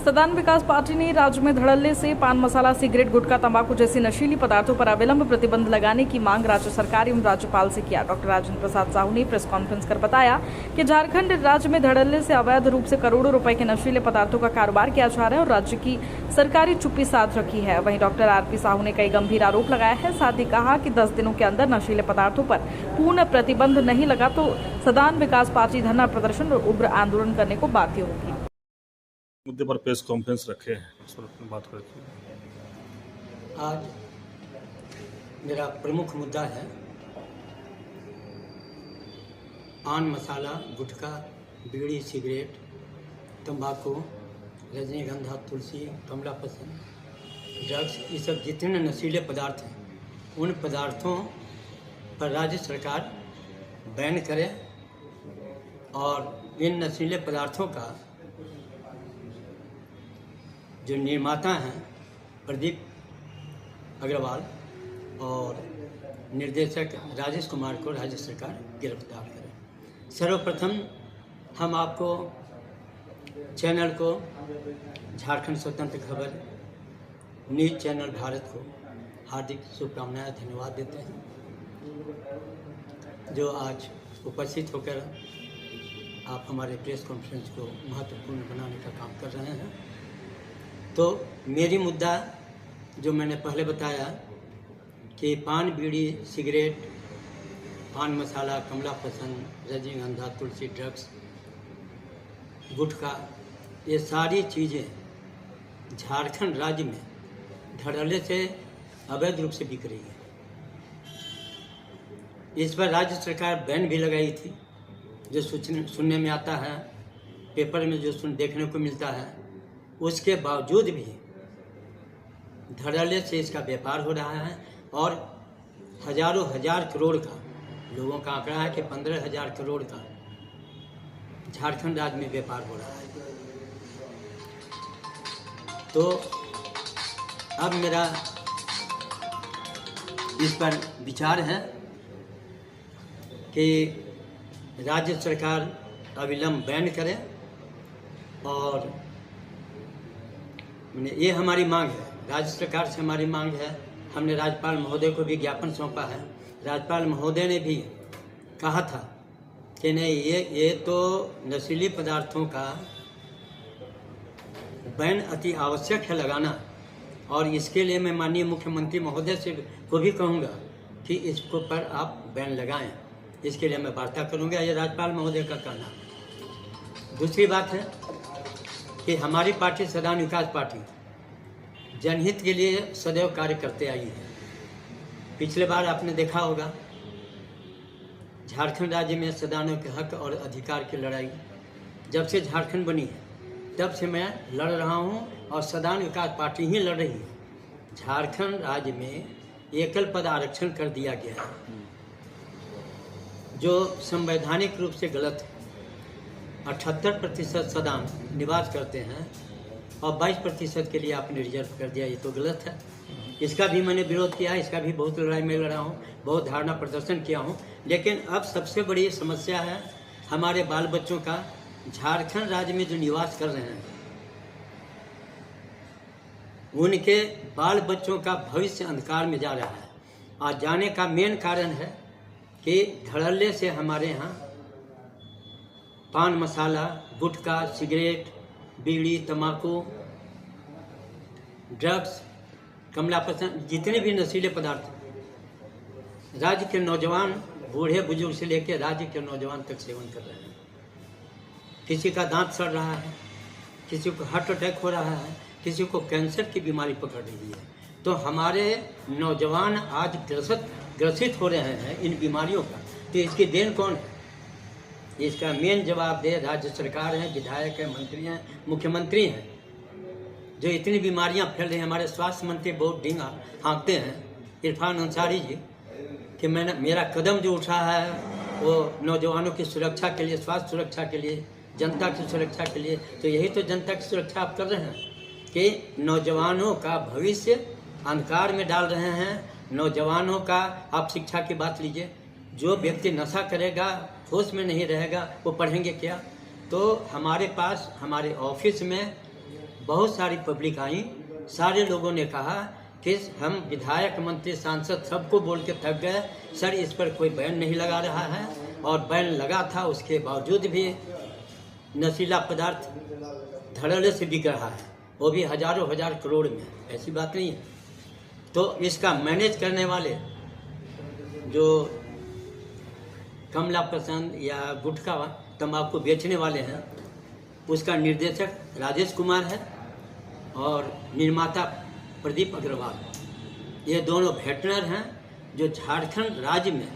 सदान विकास party ने राज्य में धड़ल्ले से पान मसाला, सिगरेट, गुटखा, तंबाकू जैसी नशीली पदार्थों पर अविलंब प्रतिबंध लगाने की मांग राज्य सरकार एवं राज्यपाल से किया। डॉक्टर राजेंद्र प्रसाद साहू ने प्रेस कॉन्फ्रेंस कर बताया कि झारखंड राज्य में धड़ल्ले से अवैध रूप से करोड़ों रुपए के नशीले पदार्थों का कारोबार किया जा रहा है और राज्य की सरकारी चुप्पी साध रखी है। वहीं डॉक्टर आरपी साहू ने कई गंभीर आरोप लगाया है। साथ ही कहा कि 10 दिनों के अंदर नशीले पदार्थों पर पूर्ण प्रतिबंध नहीं लगा तो सदान विकास पार्टी धरना प्रदर्शन और उग्र आंदोलन करने को बाध्य होगी। मुद्दे पर प्रेस कॉन्फ्रेंस रखे हैं, इस पर अपनी बात करते हैं। आज मेरा प्रमुख मुद्दा है पान मसाला, गुटखा, बीड़ी, सिगरेट, तंबाकू, रजनीगंधा, तुलसी, कमला पसंद, ड्रग्स, ये सब जितने नशीले पदार्थ हैं उन पदार्थों पर राज्य सरकार बैन करे और इन नशीले पदार्थों का जो निर्माता हैं प्रदीप अग्रवाल और निर्देशक राजेश कुमार को राज्य सरकार गिरफ्तार करे। सर्वप्रथम हम आपको चैनल को, झारखंड स्वतंत्र खबर, न्यूज़ चैनल भारत को हार्दिक शुभकामनाएं, धन्यवाद देते हैं जो आज उपस्थित होकर आप हमारे प्रेस कॉन्फ्रेंस को महत्वपूर्ण बनाने का काम कर रहे हैं। तो मेरी मुद्दा जो मैंने पहले बताया कि पान, बीड़ी, सिगरेट, पान मसाला, कमला पसंद, रजनीगंधा, तुलसी, ड्रग्स, गुटखा, ये सारी चीज़ें झारखंड राज्य में धड़ल्ले से अवैध रूप से बिक रही है। इस पर राज्य सरकार बैन भी लगाई थी, जो सुनने में आता है, पेपर में जो देखने को मिलता है। उसके बावजूद भी धड़ल्ले से इसका व्यापार हो रहा है और हजारों हजार करोड़ का, लोगों का आंकड़ा है कि 15,000 करोड़ का झारखंड राज्य में व्यापार हो रहा है। तो अब मेरा इस पर विचार है कि राज्य सरकार अविलंब बैन करे और ये हमारी मांग है, राज्य सरकार से हमारी मांग है। हमने राज्यपाल महोदय को भी ज्ञापन सौंपा है। राज्यपाल महोदय ने भी कहा था कि नहीं, ये तो नशीली पदार्थों का बैन अति आवश्यक है लगाना और इसके लिए मैं माननीय मुख्यमंत्री महोदय से को भी कहूँगा कि इसको पर आप बैन लगाएं। इसके लिए मैं वार्ता करूँगा, ये राज्यपाल महोदय का कहना। दूसरी बात है कि हमारी पार्टी सदान विकास पार्टी जनहित के लिए सदैव कार्य करते आई है। पिछले बार आपने देखा होगा झारखंड राज्य में सदानों के हक और अधिकार की लड़ाई जब से झारखंड बनी है तब से मैं लड़ रहा हूं और सदान विकास पार्टी ही लड़ रही है। झारखंड राज्य में एकल पद आरक्षण कर दिया गया है जो संवैधानिक रूप से गलत है। 78% सदान निवास करते हैं और 22% के लिए आपने रिजर्व कर दिया, ये तो गलत है। इसका भी मैंने विरोध किया है, इसका भी बहुत लड़ाई में लड़ा हूँ, बहुत धारणा प्रदर्शन किया हूँ। लेकिन अब सबसे बड़ी समस्या है हमारे बाल बच्चों का। झारखंड राज्य में जो निवास कर रहे हैं उनके बाल बच्चों का भविष्य अंधकार में जा रहा है और जाने का मेन कारण है कि धड़ल्ले से हमारे यहाँ पान मसाला, गुटखा, सिगरेट, बीड़ी, तंबाकू, ड्रग्स, कमला पसंद, जितने भी नशीले पदार्थ राज्य के नौजवान, बूढ़े बुजुर्ग से लेकर राज्य के नौजवान तक सेवन कर रहे हैं। किसी का दांत सड़ रहा है, किसी को हार्ट अटैक हो रहा है, किसी को कैंसर की बीमारी पकड़ रही है। तो हमारे नौजवान आज ग्रसित हो रहे हैं इन बीमारियों का। तो इसकी देन कौन है? इसका मेन जवाबदेह राज्य सरकार है, विधायक है, मंत्री हैं, मुख्यमंत्री हैं, जो इतनी बीमारियां फैल रही हैं। हमारे स्वास्थ्य मंत्री बहुत डींग हाँकते हैं, इरफान अंसारी जी, कि मेरा कदम जो उठा है वो नौजवानों की सुरक्षा के लिए, स्वास्थ्य सुरक्षा के लिए, जनता की सुरक्षा के लिए। तो यही तो जनता की सुरक्षा आप कर रहे हैं कि नौजवानों का भविष्य अंधकार में डाल रहे हैं। नौजवानों का आप शिक्षा की बात लीजिए, जो व्यक्ति नशा करेगा, होश में नहीं रहेगा, वो पढ़ेंगे क्या? तो हमारे पास, हमारे ऑफिस में बहुत सारी पब्लिक आई, सारे लोगों ने कहा कि हम विधायक, मंत्री, सांसद सबको बोल के थक गए, सर इस पर कोई बैन नहीं लगा रहा है, और बैन लगा था उसके बावजूद भी नशीला पदार्थ धड़ल्ले से बिक रहा है, वो भी हजारों हजार करोड़ में। ऐसी बात नहीं है। तो इसका मैनेज करने वाले जो कमला पसंद या गुटखा तंबाकू बेचने वाले हैं, उसका निर्देशक राजेश कुमार है और निर्माता प्रदीप अग्रवाल। ये दोनों वेटनर हैं जो झारखंड राज्य में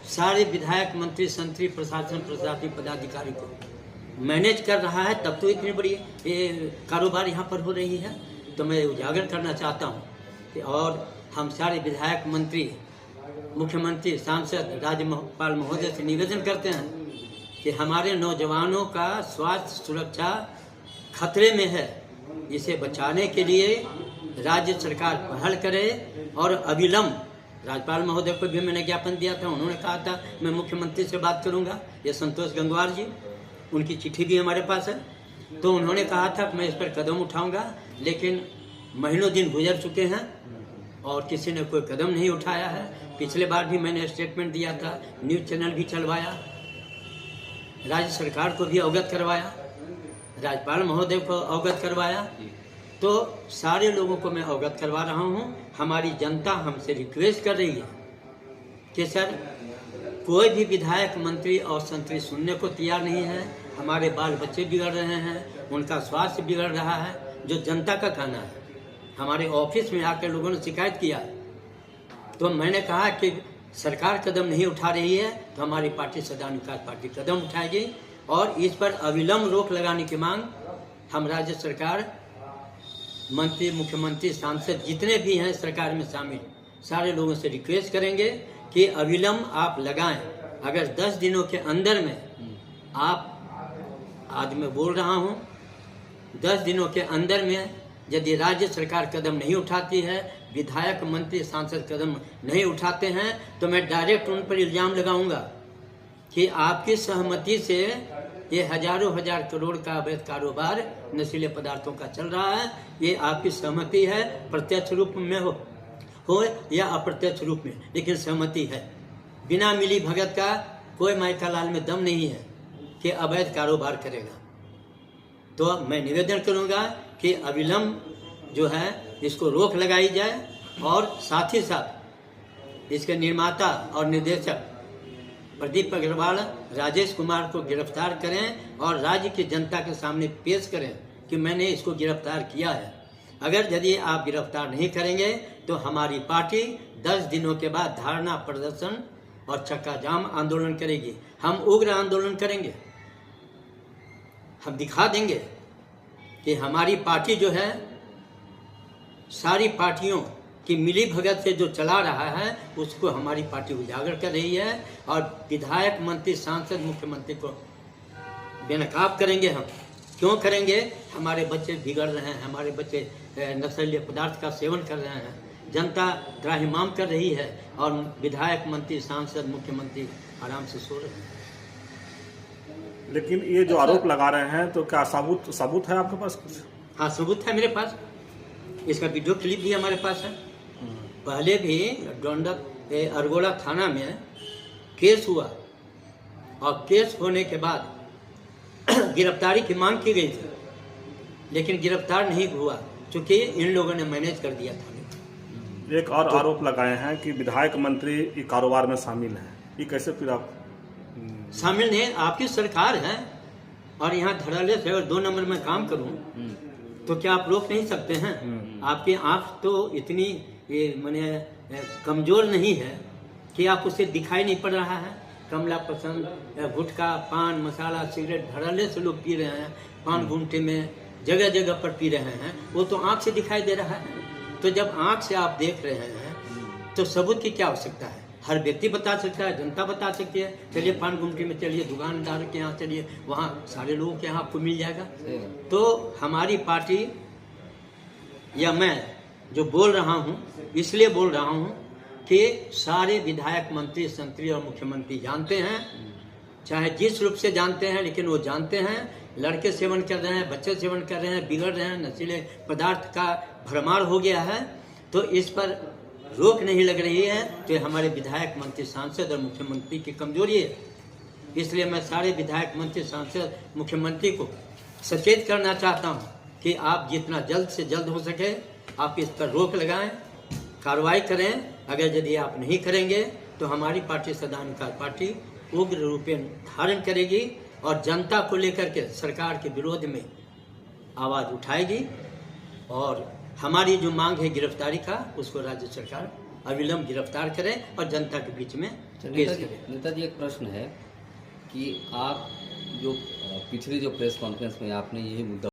सारे विधायक, मंत्री, संतरी, प्रशासन, प्रशासनिक पदाधिकारी को मैनेज कर रहा है। तब तो इतनी बड़ी ये कारोबार यहाँ पर हो रही है। तो मैं उजागर करना चाहता हूँ कि और हम सारे विधायक, मंत्री, मुख्यमंत्री, सांसद, राज्यपाल महोदय से निवेदन करते हैं कि हमारे नौजवानों का स्वास्थ्य सुरक्षा खतरे में है। इसे बचाने के लिए राज्य सरकार पहल करे और अविलंब, राज्यपाल महोदय को भी मैंने ज्ञापन दिया था, उन्होंने कहा था मैं मुख्यमंत्री से बात करूंगा। ये संतोष गंगवार जी, उनकी चिट्ठी भी हमारे पास है। तो उन्होंने कहा था कि मैं इस पर कदम उठाऊंगा, लेकिन महीनों दिन गुजर चुके हैं और किसी ने कोई कदम नहीं उठाया है। पिछले बार भी मैंने स्टेटमेंट दिया था, न्यूज़ चैनल भी चलवाया, राज्य सरकार को भी अवगत करवाया, राज्यपाल महोदय को अवगत करवाया। तो सारे लोगों को मैं अवगत करवा रहा हूँ। हमारी जनता हमसे रिक्वेस्ट कर रही है कि सर कोई भी विधायक, मंत्री और संतरी सुनने को तैयार नहीं है। हमारे बाल बच्चे बिगड़ रहे हैं, उनका स्वास्थ्य बिगड़ रहा है, जो जनता का कहना है। हमारे ऑफिस में आकर लोगों ने शिकायत किया, तो मैंने कहा कि सरकार कदम नहीं उठा रही है तो हमारी पार्टी सदान विकास पार्टी कदम उठाएगी और इस पर अविलंब रोक लगाने की मांग हम राज्य सरकार, मंत्री, मुख्यमंत्री, सांसद जितने भी हैं सरकार में शामिल, सारे लोगों से रिक्वेस्ट करेंगे कि अविलंब आप लगाएं। अगर 10 दिनों के अंदर में आप, आज मैं बोल रहा हूं, 10 दिनों के अंदर में यदि राज्य सरकार कदम नहीं उठाती है, विधायक, मंत्री, सांसद कदम नहीं उठाते हैं, तो मैं डायरेक्ट उन पर इल्जाम लगाऊंगा कि आपकी सहमति से ये हजारों हजार करोड़ का अवैध कारोबार नशीले पदार्थों का चल रहा है। ये आपकी सहमति है, प्रत्यक्ष रूप में हो या अप्रत्यक्ष रूप में, लेकिन सहमति है। बिना मिली भगत का कोई माइका लाल में दम नहीं है कि अवैध कारोबार करेगा। तो मैं निवेदन करूंगा कि अविलंब जो है इसको रोक लगाई जाए और साथ ही साथ इसके निर्माता और निर्देशक प्रदीप अग्रवाल, राजेश कुमार को गिरफ्तार करें और राज्य की जनता के सामने पेश करें कि मैंने इसको गिरफ्तार किया है। अगर यदि आप गिरफ्तार नहीं करेंगे तो हमारी पार्टी 10 दिनों के बाद धरना प्रदर्शन और चक्का जाम आंदोलन करेगी। हम उग्र आंदोलन करेंगे, हम दिखा देंगे कि हमारी पार्टी जो है सारी पार्टियों की मिली भगत से जो चला रहा है उसको हमारी पार्टी उजागर कर रही है और विधायक, मंत्री, सांसद, मुख्यमंत्री को बेनकाब करेंगे। हम क्यों करेंगे? हमारे बच्चे बिगड़ रहे हैं, हमारे बच्चे नशीले पदार्थ का सेवन कर रहे हैं, जनता त्राहिमाम कर रही है और विधायक, मंत्री, सांसद, मुख्यमंत्री आराम से सो रहे हैं। लेकिन ये जो आरोप लगा रहे हैं तो क्या सबूत है आपके पास कुछ? हाँ, सबूत है मेरे पास। इसका वीडियो क्लिप भी हमारे पास है। पहले भी डोंडक अरगोड़ा थाना में केस हुआ और केस होने के बाद गिरफ्तारी की मांग की गई थी, लेकिन गिरफ्तार नहीं हुआ क्योंकि इन लोगों ने मैनेज कर दिया था। एक और आरोप लगाए हैं कि विधायक, मंत्री कारोबार में शामिल हैं। ये कैसे फिर आप? शामिल नहीं, आपकी सरकार है और यहाँ धड़ल्ले से अगर 2 नंबर में काम करूँ तो क्या आप रोक नहीं सकते हैं? आपकी आंख तो इतनी माने कमजोर नहीं है कि आप उसे दिखाई नहीं पड़ रहा है। कमला पसंद, गुटखा, पान मसाला, सिगरेट धड़ल्ले से लोग पी रहे हैं, पान गुमटे में जगह जगह पर पी रहे हैं, वो तो आंख से दिखाई दे रहा है। तो जब आंख से आप देख रहे हैं तो सबूत की क्या आवश्यकता है? हर व्यक्ति बता सकता है, जनता बता सकती है। चलिए पान गुमटी में चलिए, दुकानदार के यहाँ चलिए, वहाँ सारे लोगों के यहाँ आपको मिल जाएगा। तो हमारी पार्टी या मैं जो बोल रहा हूँ इसलिए बोल रहा हूँ कि सारे विधायक, मंत्री, संतरी और मुख्यमंत्री जानते हैं, चाहे जिस रूप से जानते हैं, लेकिन वो जानते हैं लड़के सेवन कर रहे हैं, बच्चे सेवन कर रहे हैं, बिगड़ रहे हैं, नशीले पदार्थ का भरमार हो गया है, तो इस पर रोक नहीं लग रही है, तो ये हमारे विधायक, मंत्री, सांसद और मुख्यमंत्री की कमजोरी है। इसलिए मैं सारे विधायक, मंत्री, सांसद, मुख्यमंत्री को सचेत करना चाहता हूँ कि आप जितना जल्द से जल्द हो सके आप इस पर रोक लगाएं, कार्रवाई करें। अगर यदि आप नहीं करेंगे तो हमारी पार्टी सदानुकार पार्टी उग्र रूपेण धारण करेगी और जनता को लेकर के सरकार के विरोध में आवाज उठाएगी, और हमारी जो मांग है गिरफ्तारी का, उसको राज्य सरकार अविलंब गिरफ्तार करे और जनता के बीच में पेश करे। नेताजी, एक प्रश्न है कि आप जो पिछली जो प्रेस कॉन्फ्रेंस में आपने यही मुद्दा